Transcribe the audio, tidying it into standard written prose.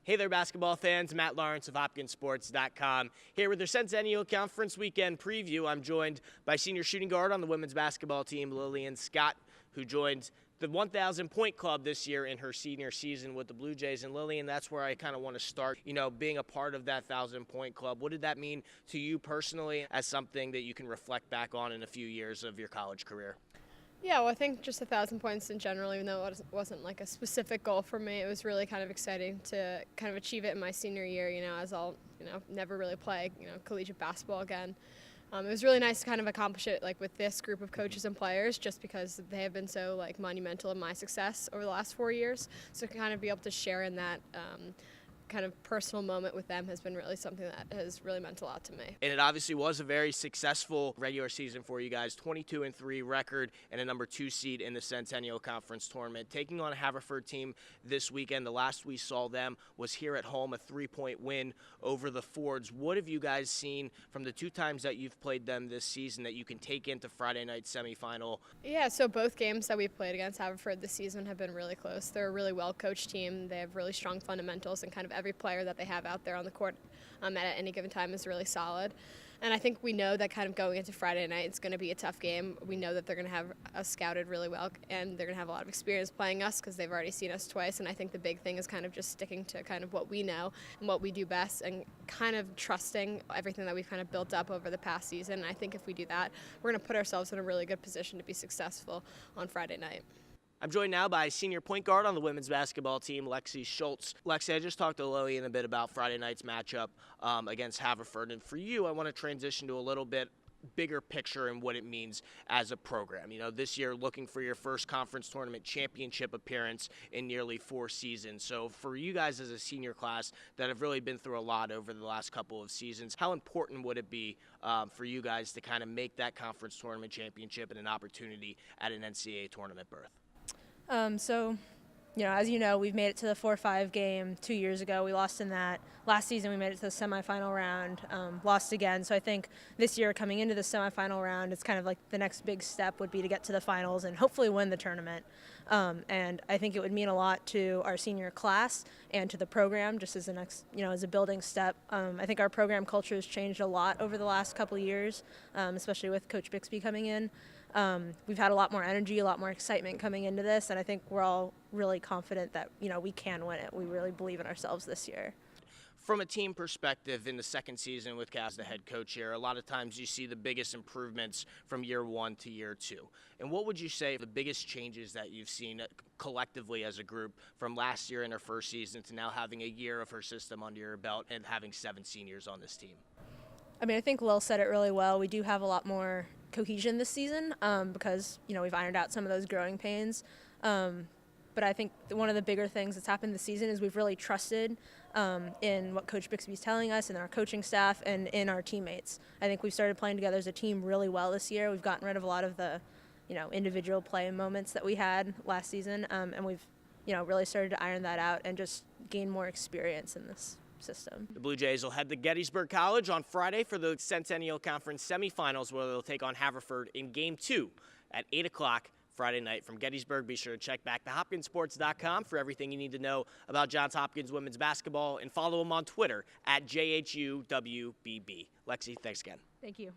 Hey there, basketball fans. Matt Lawrence of HopkinsSports.com here with their Centennial Conference weekend preview. I'm joined by senior shooting guard on the women's basketball team, Lillian Scott, who joined the 1,000-point club this year in her senior season with the Blue Jays. And Lillian, that's where I kind of want to start, being a part of that 1,000-point club. What did that mean to you personally as something that you can reflect back on in a few years of your college career? Yeah, well, I think just 1,000 points in general, even though it wasn't like a specific goal for me, it was really kind of exciting to kind of achieve it in my senior year, as I'll, never really play, collegiate basketball again. It was really nice to kind of accomplish it with this group of coaches and players just because they have been so monumental in my success over the last 4 years. So to kind of be able to share in that kind of personal moment with them has been really something that has really meant a lot to me. And it obviously was a very successful regular season for you guys, 22-3 record and a number 2 seed in the Centennial Conference Tournament. Taking on a Haverford team this weekend, the last we saw them was here at home, a 3-point win over the Fords. What have you guys seen from the 2 times that you've played them this season that you can take into Friday night semifinal? Yeah, so both games that we've played against Haverford this season have been really close. They're a really well-coached team. They have really strong fundamentals, and kind of every player that they have out there on the court at any given time is really solid. And I think we know that kind of going into Friday night, it's going to be a tough game. We know that they're going to have us scouted really well, and they're going to have a lot of experience playing us because they've already seen us twice. And I think the big thing is kind of just sticking to kind of what we know and what we do best and kind of trusting everything that we've kind of built up over the past season. And I think if we do that, we're going to put ourselves in a really good position to be successful on Friday night. I'm joined now by senior point guard on the women's basketball team, Lexie Scholtz. Lexie, I just talked to Lillian a bit about Friday night's matchup against Haverford. And for you, I want to transition to a little bit bigger picture and what it means as a program. This year looking for your first conference tournament championship appearance in nearly 4 seasons. So for you guys as a senior class that have really been through a lot over the last couple of seasons, how important would it be for you guys to kind of make that conference tournament championship and an opportunity at an NCAA tournament berth? As you know, we've made it to the 4-5 game 2 years ago. We lost in that. Last season, we made it to the semifinal round, lost again. So I think this year, coming into the semifinal round, it's kind of like the next big step would be to get to the finals and hopefully win the tournament. And I think it would mean a lot to our senior class and to the program, just as the next, as a building step. I think our program culture has changed a lot over the last couple of years, especially with Coach Bixby coming in. We've had a lot more energy, a lot more excitement coming into this, and I think we're all really confident that, we can win it. We really believe in ourselves this year. From a team perspective, in the second season with Cass, the head coach here, a lot of times you see the biggest improvements from year 1 to year 2. And what would you say the biggest changes that you've seen collectively as a group from last year in her first season to now having a year of her system under your belt and having 7 seniors on this team? I think Lil said it really well. We do have a lot more cohesion this season because, we've ironed out some of those growing pains. But I think one of the bigger things that's happened this season is we've really trusted in what Coach Bixby's telling us and our coaching staff and in our teammates. I think we've started playing together as a team really well this year. We've gotten rid of a lot of the, individual play moments that we had last season, and we've, really started to iron that out and just gain more experience in this system. The Blue Jays will head to Gettysburg College on Friday for the Centennial Conference semifinals, where they'll take on Haverford in Game 2 at 8 o'clock Friday night from Gettysburg. Be sure to check back to HopkinsSports.com for everything you need to know about Johns Hopkins women's basketball, and follow them on Twitter at JHUWBB. Lexie, thanks again. Thank you.